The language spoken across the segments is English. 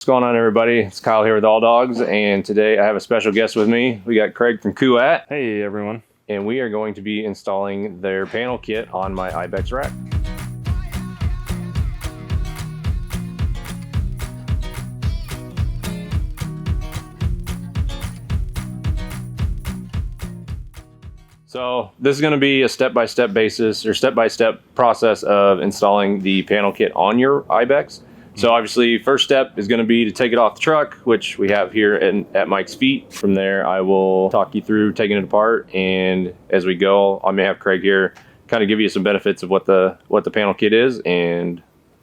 What's going on, everybody? It's Kyle here with All Dogs, and today I have a special guest with me. We got Craig from Kuat. Hey everyone. And we are going to be installing their panel kit on my IBEX rack. So this is going to be a step-by-step basis or step-by-step process of installing the panel kit on your IBEX. So obviously, first step is going to be to take it off the truck, which we have here at Mike's feet. From there, I will talk you through taking it apart, and as we go, I may have Craig here kind of give you some benefits of what the panel kit is and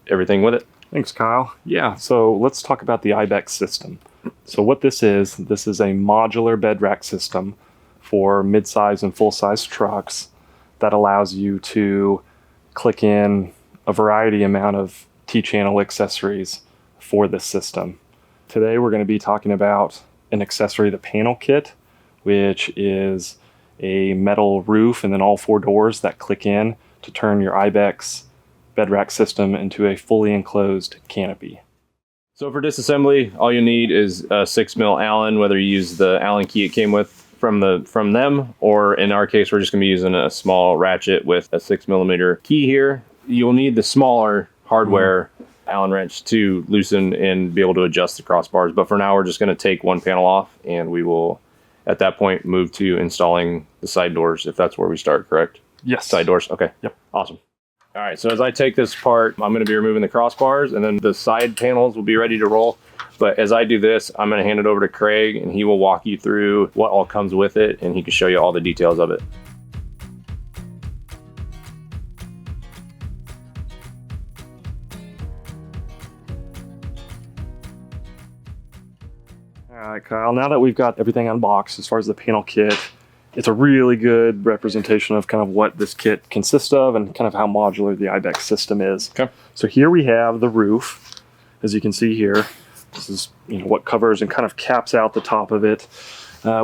everything with it. Thanks, Kyle. Yeah, so let's talk about the IBEX system. So what this is a modular bed rack system for mid-size and full-size trucks that allows you to click in a variety amount of T-channel accessories for this system. Today we're going to be talking about an accessory, the panel kit, which is a metal roof and then all four doors that click in to turn your IBEX bed rack system into a fully enclosed canopy. So for disassembly, all you need is a 6mm Allen, whether you use the Allen key it came with from them, or in our case we're just going to be using a small ratchet with a 6mm key here. You'll need the smaller hardware Allen wrench to loosen and be able to adjust the crossbars. But for now, we're just going to take one panel off, and we will, at that point, move to installing the side doors, if that's where we start, correct? Yes. Side doors, okay. Yep. Awesome. All right, so as I take this apart, I'm going to be removing the crossbars, and then the side panels will be ready to roll. But as I do this, I'm going to hand it over to Craig, and he will walk you through what all comes with it, and he can show you all the details of it. All right, Kyle, now that we've got everything unboxed as far as the panel kit, it's a really good representation of kind of what this kit consists of and kind of how modular the IBEX system is. Okay. So here we have the roof, as you can see here. This is what covers and kind of caps out the top of it.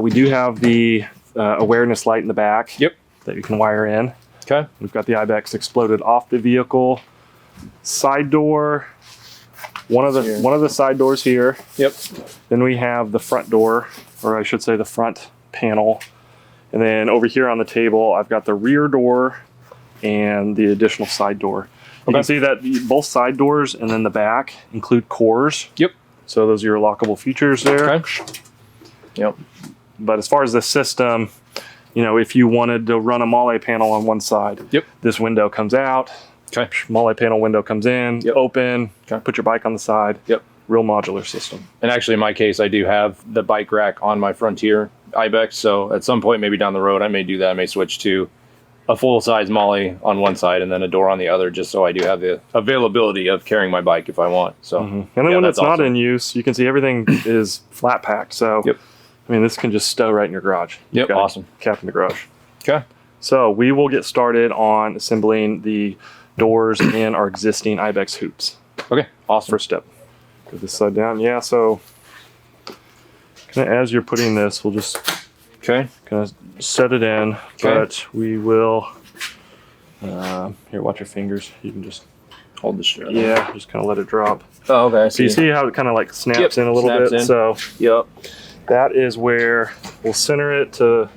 We do have the awareness light in the back. Yep. That you can wire in. Okay. We've got the IBEX exploded off the vehicle. Side door. One of the side doors here. Yep. Then we have the front door, or I should say the front panel. And then over here on the table, I've got the rear door and the additional side door. You can see that both side doors and then the back include cores. Yep. So those are your lockable features there. Okay. Yep. But as far as the system, if you wanted to run a MOLLE panel on one side, yep, this window comes out. Okay. MOLLE panel window comes in, yep, open, okay, put your bike on the side. Yep. Real modular system. And actually in my case, I do have the bike rack on my Frontier IBEX. So at some point, maybe down the road, I may do that. I may switch to a full-size MOLLE on one side and then a door on the other, just so I do have the availability of carrying my bike if I want. So, and then when it's not in use, you can see everything is flat packed. So, yep, I mean, this can just stow right in your garage. Yep, awesome. Cap in the garage. Okay. So we will get started on assembling the doors in our existing IBEX hoops. Okay, awesome. First step. Put this side down. Yeah, so kind of as you're putting this, we'll just kind of set it in, but we will, here, watch your fingers. You can just hold the strap. Yeah, just kind of let it drop. Oh, okay. So you see how it kind of like snaps in a little bit? In. So yep, that is where we'll center it to,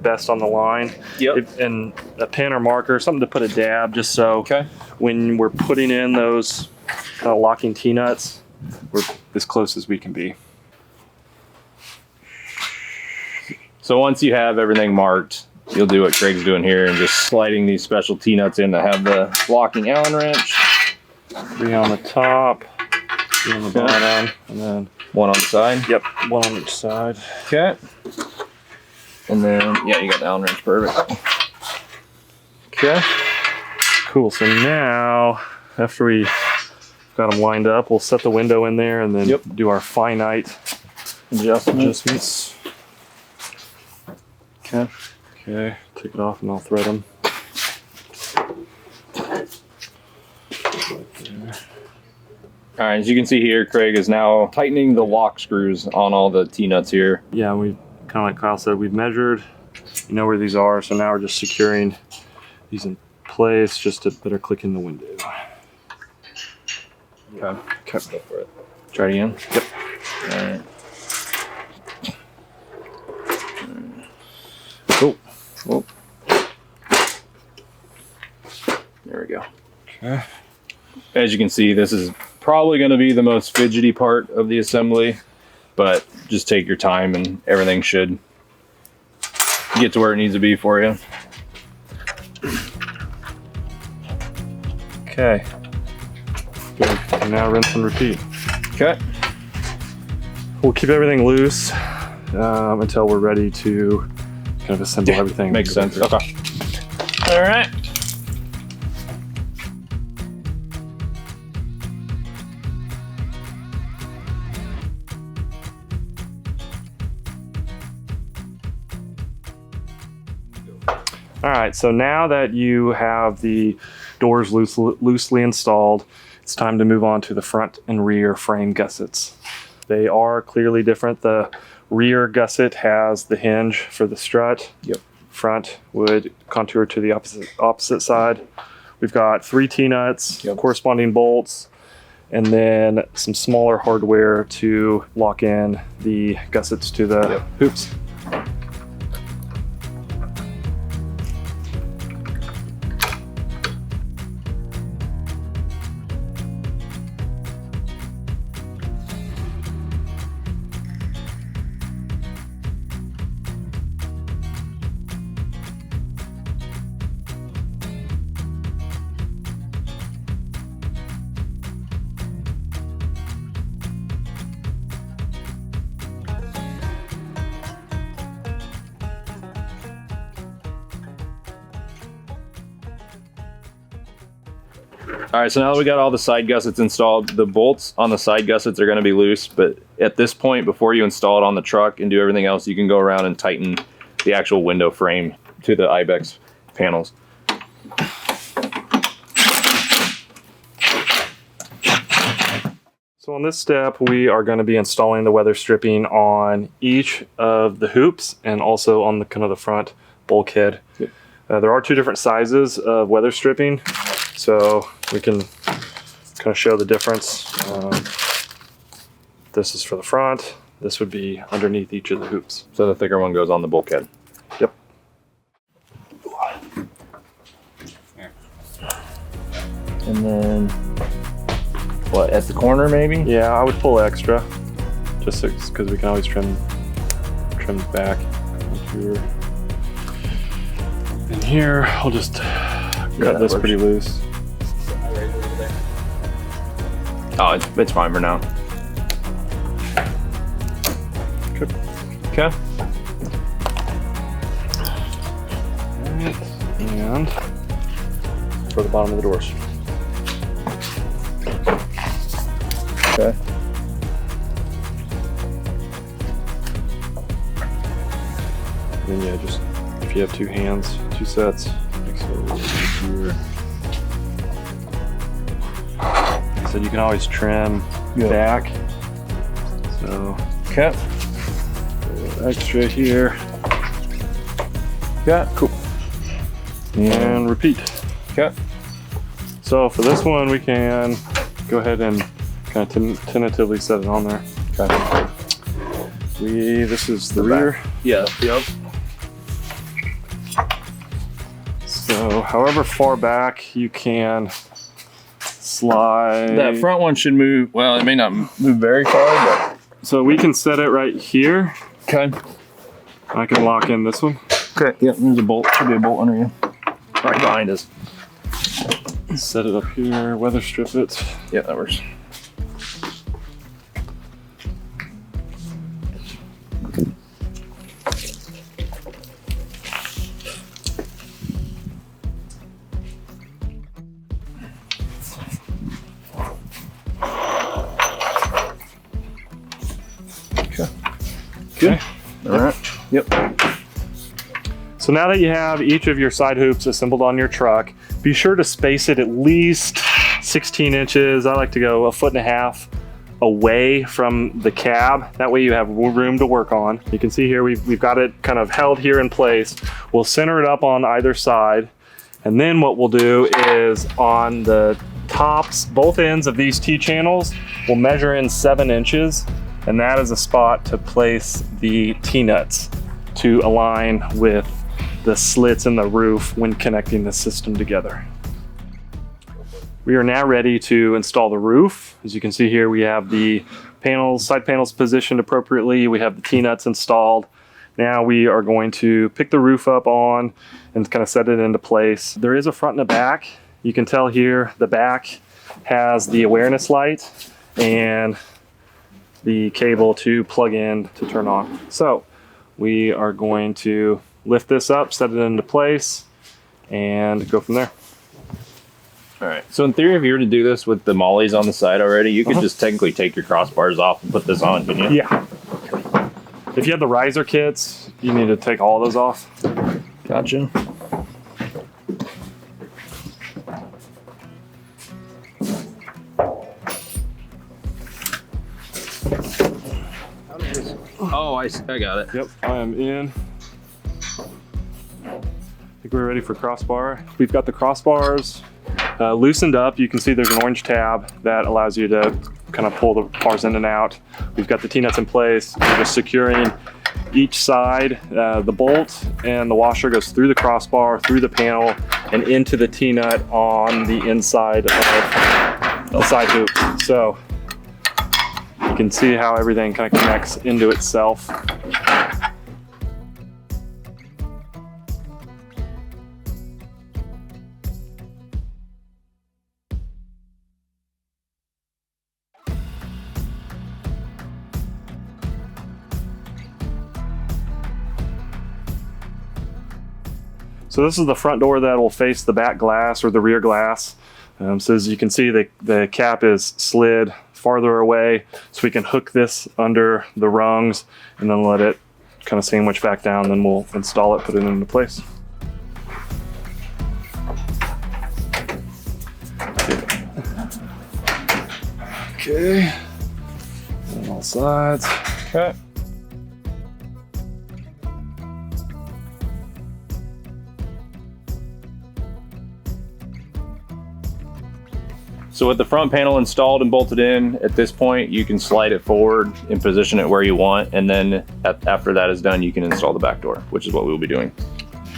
best on the line. Yep. And a pen or marker, something to put a dab, just so when we're putting in those kind of locking T-nuts, we're as close as we can be. So once you have everything marked, you'll do what Craig's doing here and just sliding these special T-nuts in to have the locking Allen wrench. 3 on the top, 3 on the bottom, and then one on the side. Yep, one on each side. Okay. And then, yeah, you got the Allen wrench, perfect. Okay. Cool, so now, after we got them lined up, we'll set the window in there and then do our finite adjustments. Okay. Okay, take it off and I'll thread them. All right, as you can see here, Craig is now tightening the lock screws on all the T-nuts here. Yeah, we kind of like Kyle said, we've measured, where these are, so now we're just securing these in place just to better click in the window. Okay. Go for it. Try it again. Yep. All right. Cool. Oh. There we go. Okay. As you can see, this is probably going to be the most fidgety part of the assembly, but just take your time and everything should get to where it needs to be for you. Okay. Good. And now rinse and repeat. Okay. We'll keep everything loose until we're ready to kind of assemble everything. Makes sense. Okay. All right. All right, so now that you have the doors loosely installed, it's time to move on to the front and rear frame gussets. They are clearly different. The rear gusset has the hinge for the strut. Yep. Front would contour to the opposite side. We've got 3 T-nuts, Yep. corresponding bolts, and then some smaller hardware to lock in the gussets to the Yep. hoops. All right, so now that we got all the side gussets installed, the bolts on the side gussets are going to be loose, but at this point, before you install it on the truck and do everything else, you can go around and tighten the actual window frame to the IBEX panels. So on this step, we are going to be installing the weather stripping on each of the hoops and also on the kind of the front bulkhead. Yep. There are 2 different sizes of weather stripping, so we can kind of show the difference. This is for the front. This would be underneath each of the hoops. So the thicker one goes on the bulkhead. Yep. And then, what, at the corner maybe? Yeah, I would pull extra, just because we can always trim back. And here, I'll just cut this pretty loose. Oh, it's fine for now. Okay. And for the bottom of the doors. Okay. And then yeah, just if you have 2 hands, 2 sets. Like so here. Like I said, you can always trim back. So Okay. a little extra here. Yeah, cool. And repeat. Okay. So for this one, we can go ahead and kind of tentatively set it on there. Okay. This is the rear. Yeah, yep. So however far back you can slide. That front one should move, well, it may not move very far, So we can set it right here. but. Okay. I can lock in this one. Okay, yeah, there's a bolt. Should be a bolt under you. Right behind us. Set it up here, weather strip it. Yeah, that works. Okay. Good. Okay. All right. Yep. So now that you have each of your side hoops assembled on your truck, be sure to space it at least 16 inches. I like to go 1.5 feet away from the cab. That way you have room to work on. You can see here we've got it kind of held here in place. We'll center it up on either side. And then what we'll do is on the tops, both ends of these T-channels will measure in 7 inches, and that is a spot to place the T-nuts to align with the slits in the roof when connecting the system together. We are now ready to install the roof. As you can see here, we have the panels, side panels positioned appropriately. We have the T-nuts installed. Now we are going to pick the roof up on and kind of set it into place. There is a front and a back. You can tell here the back has the awareness light and the cable to plug in to turn on. So we are going to lift this up, set it into place, and go from there. All right. So in theory, if you were to do this with the mollies on the side already, you could just technically take your crossbars off and put this on, couldn't you? Yeah. If you have the riser kits, you need to take all those off. Gotcha. Oh, I got it. Yep, I am in. I think we're ready for crossbar. We've got the crossbars loosened up. You can see there's an orange tab that allows you to kind of pull the bars in and out. We've got the T-nuts in place. We're just securing each side. The bolt and the washer goes through the crossbar, through the panel, and into the T-nut on the inside of the side hoop. So you can see how everything kind of connects into itself. So this is the front door that will face the back glass or the rear glass. So as you can see, the cap is slid farther away, so we can hook this under the rungs and then let it kind of sandwich back down. Then we'll install it, put it into place. Okay, on all sides. Okay. So with the front panel installed and bolted in, at this point, you can slide it forward and position it where you want. And then after that is done, you can install the back door, which is what we'll be doing.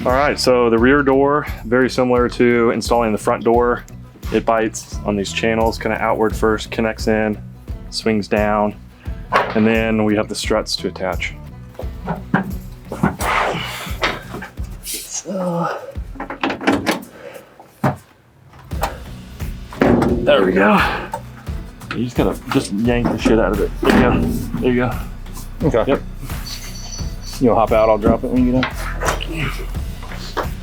All right, so the rear door, very similar to installing the front door. It bites on these channels, kind of outward first, connects in, swings down, and then we have the struts to attach. So, there we go. You just gotta yank the shit out of it. There you go. There you go. Okay. Yep. You'll hop out, I'll drop it when you get done.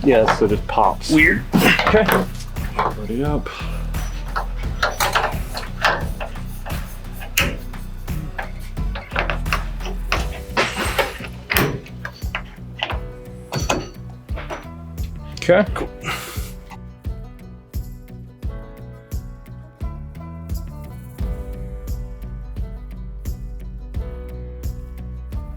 Yeah, so it just pops. Weird. Okay. Ready up. Okay. Cool.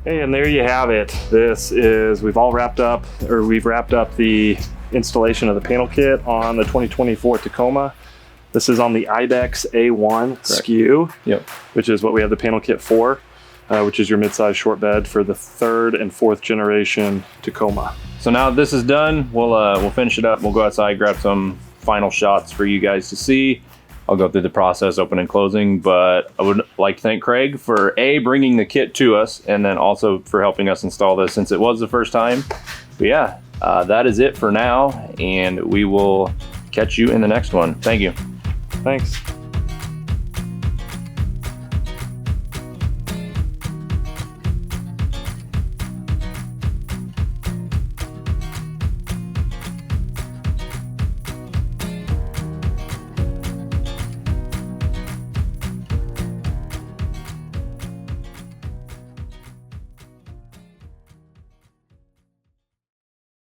Hey, and there you have it. We've wrapped up the installation of the panel kit on the 2024 Tacoma. This is on the IBEX A1 SKU, Yep. which is what we have the panel kit for, which is your mid-size short bed for the 3rd and 4th generation Tacoma. So now that this is done, we'll finish it up. We'll go outside, grab some final shots for you guys to see. I'll go through the process, open and closing, but I would like to thank Craig for bringing the kit to us, and then also for helping us install this since it was the first time. But yeah, that is it for now, and we will catch you in the next one. Thank you. Thanks.